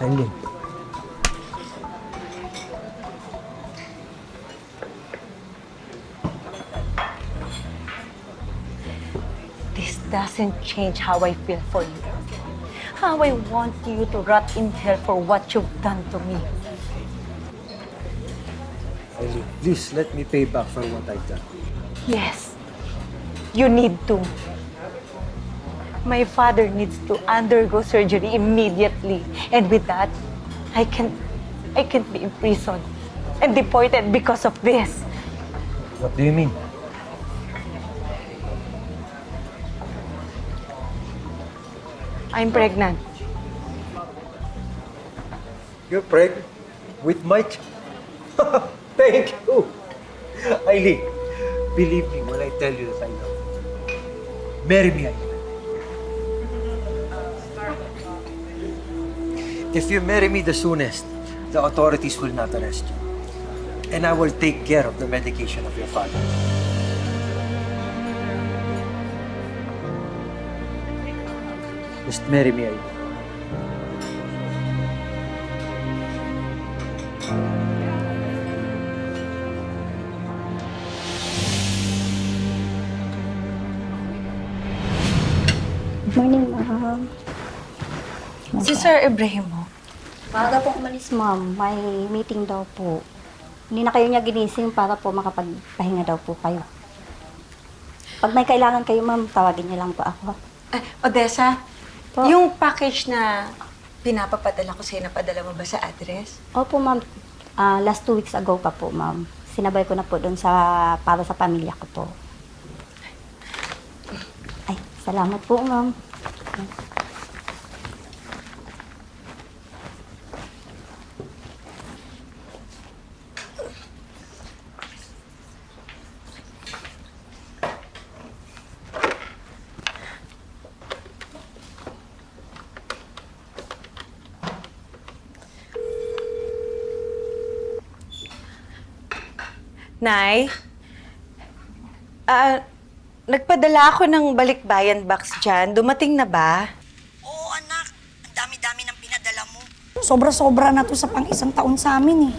Eileen. This doesn't change how I feel for you. How I want you to rot in hell for what you've done to me. Eileen, please let me pay back for what I've done. Yes, you need to. My father needs to undergo surgery immediately. And with that, I can't be in prison and deported because of this. What do you mean? I'm pregnant. You're pregnant? With Mike? Thank you! Eileen, believe me when I tell you that I love you. Marry me, Eileen. If you marry me the soonest, the authorities will not arrest you. And I will take care of the medication of your father. Just marry me, Eileen. Good morning, ma'am. Si Sir Ibrahim mo? Maaga po umalis, ma'am. May meeting daw po. Hindi na kayo niya ginising para po makapagpahinga daw po kayo. Pag may kailangan kayo, ma'am, tawagin niyo lang po ako. Odessa, Po. yung package na pinapapadala ko sa'yo, napadala mo ba sa address? Opo, ma'am. Last 2 weeks ago pa po, ma'am. Sinabay ko na po doon para sa pamilya ko po. Ay, salamat po, ma'am. Nay? Nagpadala ako ng balikbayan box dyan. Dumating na ba? Oo, anak. Ang dami-dami ng pinadala mo. Sobra-sobra na to sa pang-isang taon sa amin eh.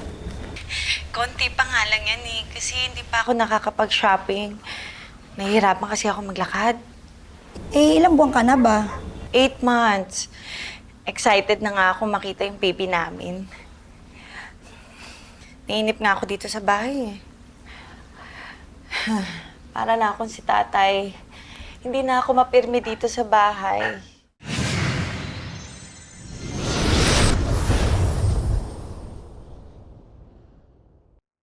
Konti pa nga lang yan eh. Kasi hindi pa ako nakakapag-shopping. Nahihirapan kasi ako maglakad. Eh, ilang buwan ka na ba? 8 months. Excited na nga ako makita yung baby namin. Nainip nga ako dito sa bahay eh. Para na akong si tatay. Hindi na ako mapirmi dito sa bahay.